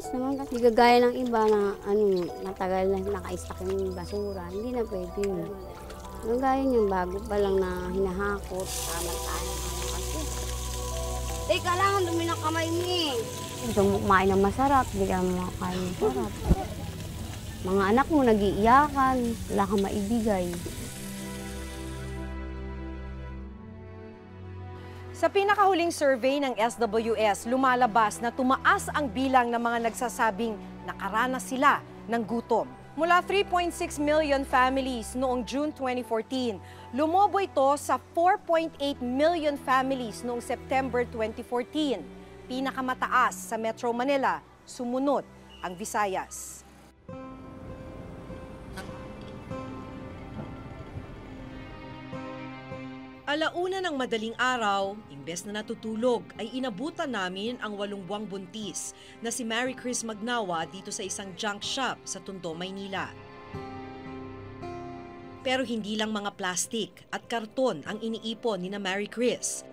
malinis naman kasi gagaya ng iba na matagal na naka-stack yung basura. Hindi na pwede yun. Gagaya yung bago pa lang na hinahakot. Tama tayo kasi. Teka lang, dumi ng kamay niya. Gusto mo kumain ng masarap, hindi ka makakain ng masarap. Mga anak mo nag-iiyakan, wala kang maibigay. Sa pinakahuling survey ng SWS, lumalabas na tumaas ang bilang ng mga nagsasabing nakaranas sila ng gutom. Mula 3.6 million families noong June 2014, lumobo ito sa 4.8 million families noong September 2014. Pinakamataas sa Metro Manila, sumunod ang Visayas. Alauna ng madaling araw, imbes na natutulog, ay inabutan namin ang 8 buwang buntis na si Mary Chris Magnawa dito sa isang junk shop sa Tondo, Maynila. Pero hindi lang mga plastik at karton ang iniipon ni na Mary Chris.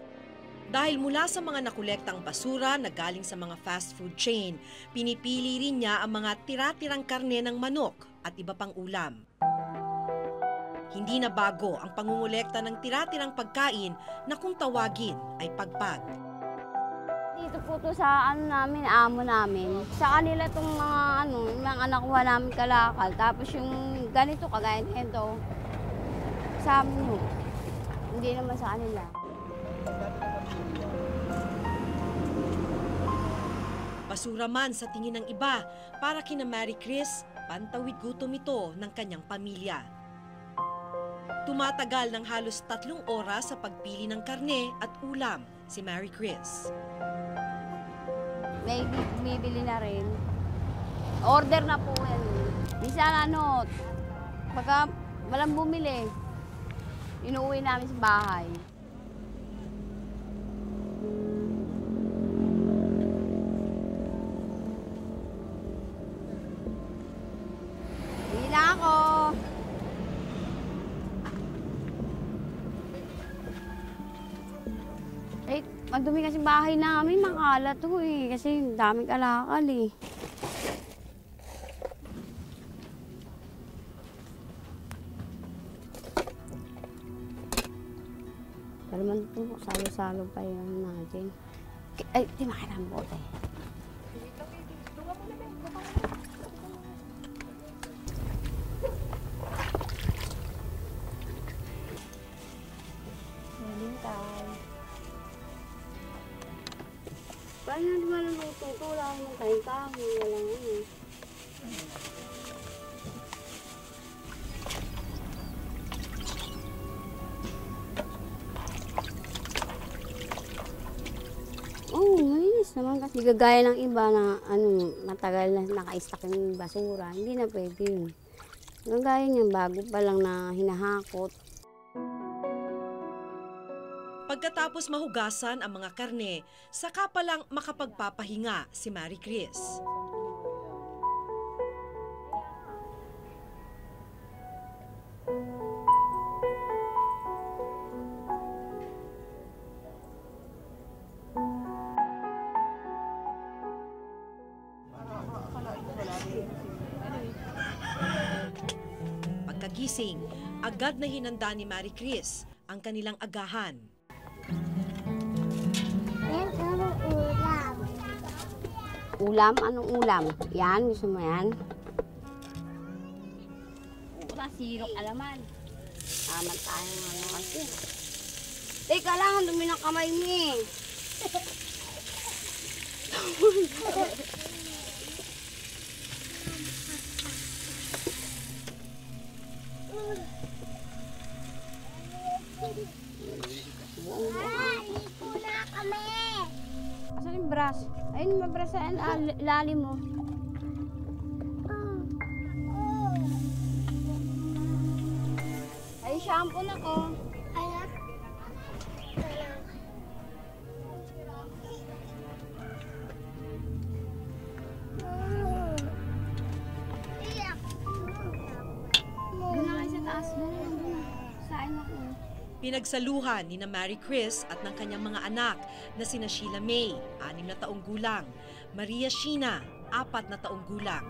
Dahil mula sa mga nakolektang basura na galing sa mga fast food chain, pinipili rin niya ang mga tira-tirang karne ng manok at iba pang ulam. Hindi na bago ang pangungulekta ng tira-tirang pagkain na kung tawagin ay pagpag. Dito po to sa namin, amo namin. Sa kanila itong mga anak ko namin kalakal. Tapos yung ganito, kagaya nito, sa amin ho. Hindi naman sa kanila. Basura man sa tingin ng iba, para kina Mary Chris, pantawid gutom ito ng kanyang pamilya. Tumatagal ng halos 3 oras sa pagpili ng karne at ulam si Mary Chris. May bibili na rin. Order na po yan. Minsan pagka walang bumili, inuwi namin sa bahay. Hindi na ako. Madumi kasi bahay namin, makalat to kasi daming kalakal Pero man po, salo-salo pa yun natin. Ay, di makita ang bote. Paano naman naluto ito? Wala akong kain-kain. Wala nga malinis naman kasi gagaya ng iba na matagal na naka-stack yung basura. Hindi na pwede yun. Gagaya niyan, bago pa lang na hinahakot. Pagkatapos mahugasan ang mga karne, saka pa lang makapagpapahinga si Mary Chris. Pagkagising, agad na hinanda ni Mary Chris ang kanilang agahan. Ulam? Anong ulam? Yan, gusto mo yan? Sirok alaman. Tama tayo kasi. Teka lang, dumi ng kamay niya. Ligo na kami! Asan yung brush? Ayun, mabrush sa lalim mo. Ay, shampoo na ko. Ayan. Doon na kayo sa taas. Doon. Saan ako? Pinagsaluhan ni na Mary Chris at ng kanyang mga anak na sina Sheila May, 6 na taong gulang, Maria Sheena, 4 na taong gulang.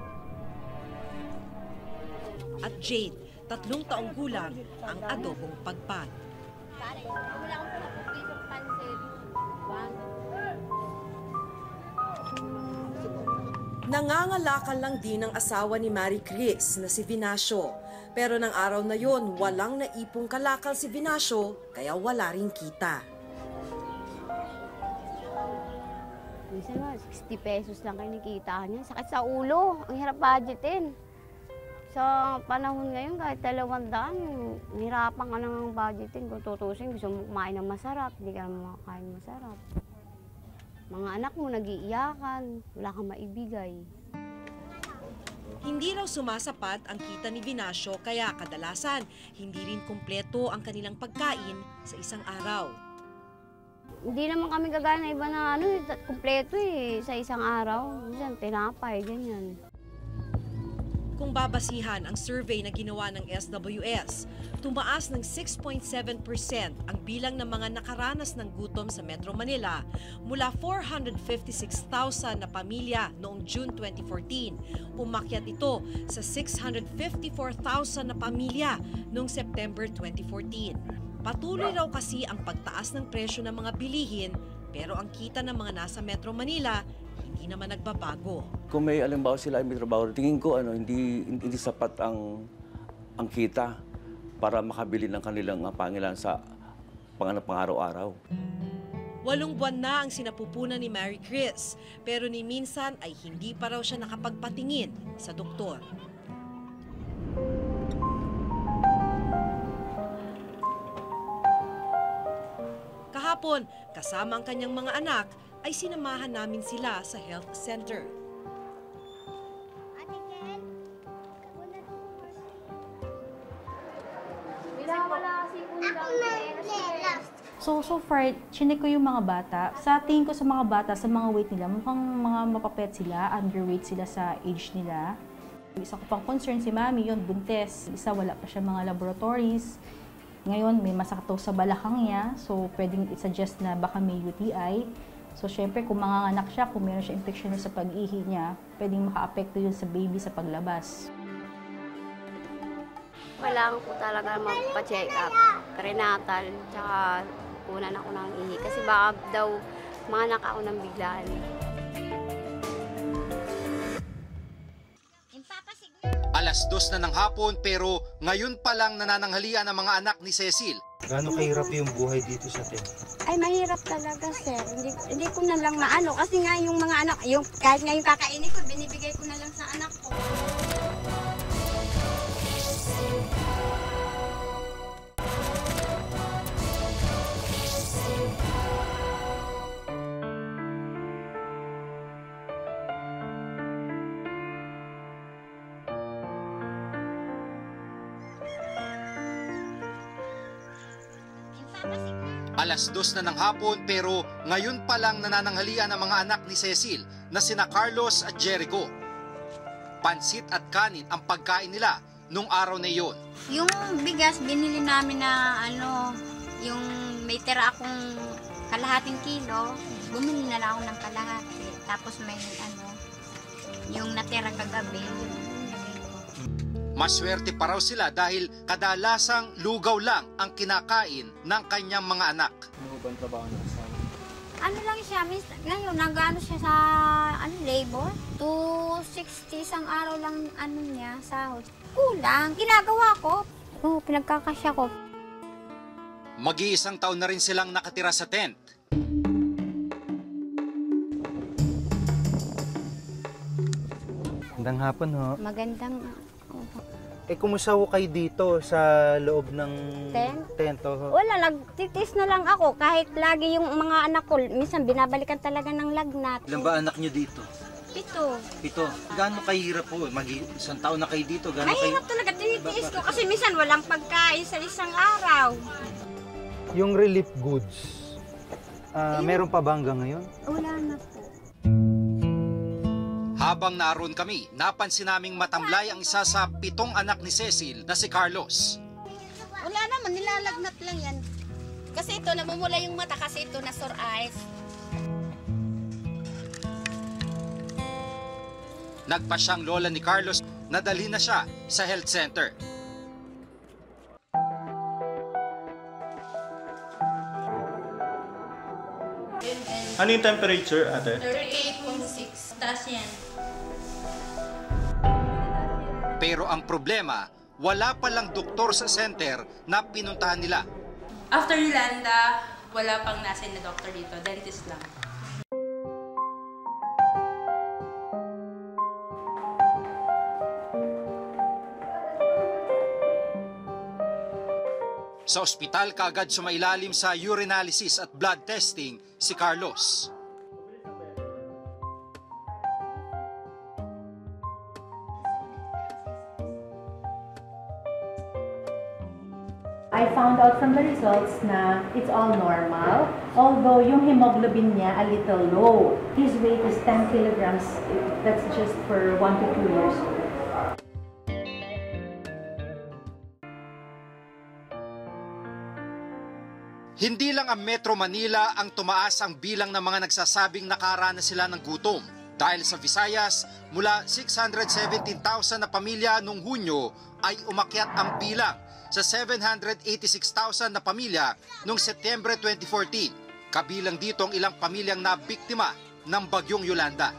At Jade, 3 taong gulang, ang adobong pagpag. Nangangalakal lang din ang asawa ni Mary Chris na si Vinacio. Pero ng araw na yon, walang naipong kalakal si Vinacio, kaya wala ring kita. Minsan nga, 60 pesos lang kinikita niya. Sakit sa ulo. Ang hirap budgetin. Sa panahon ngayon, kahit 200, hirapan ka ng budgetin. Kung tutusin, gusto mo kumain ng masarap. Hindi ka makakain masarap. Mga anak mo nag-iiyakan. Wala kang maibigay. Hindi raw sumasapat ang kita ni Vinacio kaya kadalasan hindi rin kumpleto ang kanilang pagkain sa isang araw. Hindi naman kami kagaya na iba na kumpleto sa isang araw. Minsan, tinapay, ganyan. Kung babasihan ang survey na ginawa ng SWS, tumaas ng 6.7% ang bilang ng mga nakaranas ng gutom sa Metro Manila mula 456,000 na pamilya noong June 2014. Umakyat ito sa 654,000 na pamilya noong September 2014. Patuloy raw kasi ang pagtaas ng presyo ng mga bilihin pero ang kita ng mga nasa Metro Manila hindi naman nagbabago. Kung may alimbawa sila ay may trabaho, tingin ko hindi sapat ang kita para makabili ng kanilang pangailangan sa pang-araw-araw. 8 buwan na ang sinapupunan ni Mary Chris, pero ni minsan ay hindi pa raw siya nakapagpatingin sa doktor. Kahapon, kasama ang kanyang mga anak, ay sinamahan namin sila sa health center. Ate Ken, wala ako naglela. So far, chinek ko yung mga bata. Sa tingin ko sa mga bata, sa mga weight nila, mukhang mga mapapet sila, underweight sila sa age nila. Isa ko pang concern si Mami, yun, buntes. Isa, wala pa siya mga laboratories. Ngayon, may masakit daw sa balakang niya, so pwedeng i-suggest na baka may UTI. So, syempre, kung manganganak siya, kung meron siya infection sa pag-ihi niya, pwedeng maka-apekto yun sa baby sa paglabas. Kailangan ko talaga magpa-check up, prenatal, tsaka kunan ako ng ihi. Kasi baka daw manganak ako ng biglaan. Alas 2 na ng hapon pero ngayon pa lang nanananghalian ang mga anak ni Cecil. Gaano kahirap yung buhay dito sa tent? Ay, mahirap talaga, sir. Hindi ko na lang maano. Kasi nga yung mga anak, kahit nga yung kakainin ko, binibigay ko na lang sa anak ko. Alas 2 na ng hapon pero ngayon pa lang nanananghalian ang mga anak ni Cecil na sina Carlos at Jericho. Pansit at kanin ang pagkain nila nung araw na iyon. Yung bigas, binili namin na yung may tira akong kalahating kilo, bumili na lang ako ng kalahati. Tapos may yung natira kagabi, Maswerte pa raw sila dahil kadalasang lugaw lang ang kinakain ng kanyang mga anak. Ano ba ang trabaho ng asawa? ano lang siya, ngayon nag-ano siya sa labor, 260 isang araw lang niya, sahod. Kulang, ginagawa ko. Pinagkakasya ko. Mag-iisang taon na rin silang nakatira sa tent. Magandang hapon ho. Magandang Kumusta ho kayo dito sa loob ng tent? Ho? Wala, nagtitis na lang ako kahit lagi yung mga anak ko, minsan binabalikan talaga ng lagnat. Ilan ba anak nyo dito? 7. 7. Gaano kahirap po? Isang taon na kayo dito? Mahirap talaga, tinitiis ko kasi minsan walang pagkain sa isang araw. Yung relief goods, meron pa ba hanggang ngayon? Wala na po. Habang naroon kami, napansin naming matamlay ang isa sa 7 anak ni Cecil na si Carlos. Wala naman, nilalagnat lang yan. Kasi ito, namumula yung mata kasi ito na sore eyes. Nagpa siyang lola ni Carlos na dalhin na siya sa health center. Ano yung temperature, ate? 38.6. Taas yan. Pero ang problema, wala palang doktor sa center na pinuntahan nila. After Yolanda, wala pang nasa na doctor dito. Dentist lang. Sa ospital, kaagad sumailalim sa urinalysis at blood testing si Carlos. I found out from the results na it's all normal, although yung hemoglobin niya a little low. His weight is 10 kilograms, that's just for 1 to 2 years old. Hindi lang ang Metro Manila ang tumaas ang bilang ng mga nagsasabing nakaranas sila ng gutom. Dahil sa Visayas, mula 617,000 na pamilya noong Hunyo ay umakyat ang bilang sa 786,000 na pamilya noong Setyembre 2014. Kabilang dito ang ilang pamilyang nabiktima ng bagyong Yolanda.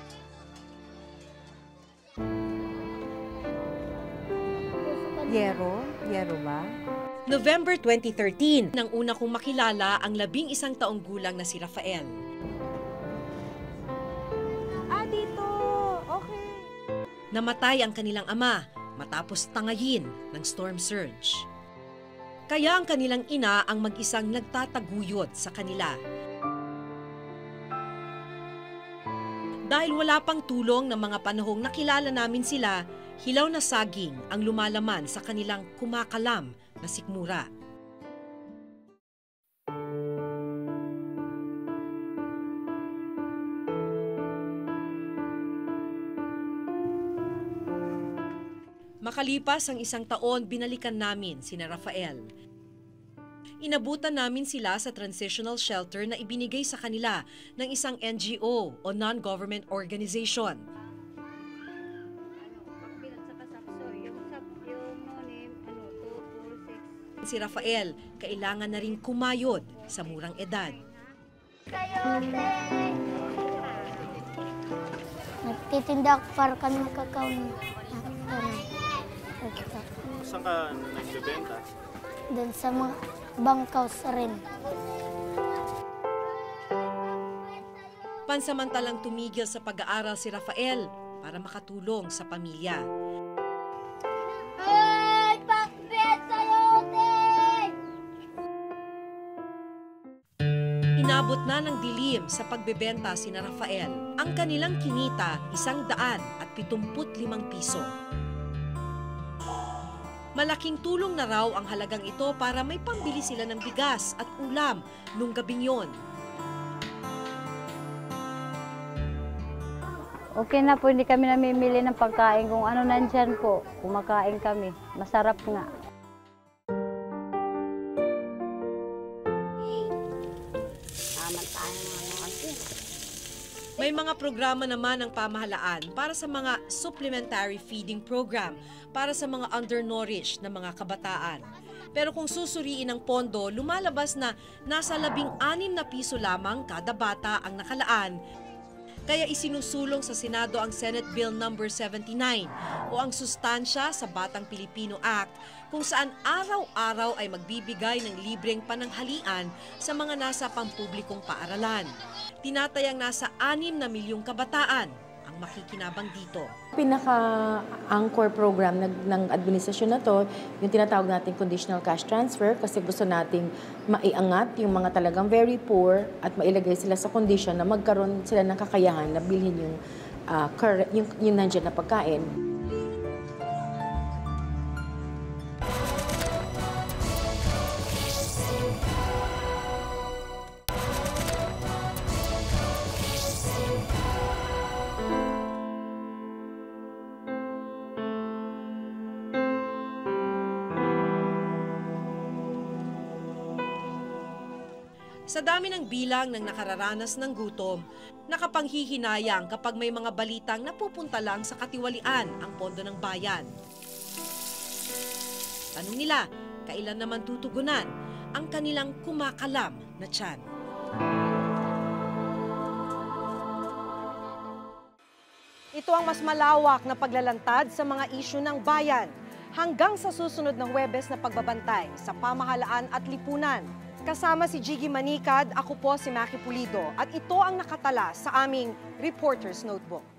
Yero ba? November 2013, nang una kong makilala ang 11 taong gulang na si Rafael. Dito! Okay. Namatay ang kanilang ama matapos tangayin ng storm surge. Kaya ang kanilang ina ang mag-isang nagtataguyod sa kanila. Dahil wala pang tulong ng mga panahong nakilala namin sila, hilaw na saging ang lumalaman sa kanilang kumakalam na sikmura. Makalipas ang 1 taon, binalikan namin sina Rafael. Inabutan namin sila sa transitional shelter na ibinigay sa kanila ng isang NGO o non-government organization. Si Rafael, kailangan na rin kumayod sa murang edad. Nagtitinda ako para kami kakao. Saan ka nagbebenta? Doon sa mga bangkaw sa rin. Pansamantalang tumigil sa pag-aaral si Rafael para makatulong sa pamilya. Inabot na ng dilim sa pagbebenta sina Rafael. Ang kanilang kinita, 175 piso. Malaking tulong na raw ang halagang ito para may pambili sila ng bigas at ulam nung gabing yon. Okay na po, hindi kami namimili ng pagkain. Kung ano nandyan po, kumakain kami. Masarap nga. May mga programa naman ng pamahalaan para sa mga supplementary feeding program para sa mga undernourished na mga kabataan. Pero kung susuriin ang pondo, lumalabas na nasa 16 na piso lamang kada bata ang nakalaan. Kaya isinusulong sa Senado ang Senate Bill No. 79 o ang sustansya sa Batang Pilipino Act kung saan araw-araw ay magbibigay ng libreng pananghalian sa mga nasa pampublikong paaralan. Tinatayang nasa 6 na milyong kabataan ang makikinabang dito. Pinaka-anchor program ng administrasyon na to, yung tinatawag nating conditional cash transfer kasi gusto nating maiangat yung mga talagang very poor at mailagay sila sa condition na magkaroon sila ng kakayahan na bilhin yung nandiyan na pagkain. Sa dami ng bilang ng nakararanas ng gutom, Nakapanghihinayang kapag may mga balitang napupunta lang sa katiwalian ang pondo ng bayan. Tanong nila, kailan naman tutugunan ang kanilang kumakalam na tiyan? Ito ang mas malawak na paglalantad sa mga isyu ng bayan hanggang sa susunod na Huwebes na pagbabantay sa pamahalaan at lipunan. Kasama si Jiggy Manikad, ako po si Maki Pulido at ito ang nakatala sa aming Reporter's Notebook.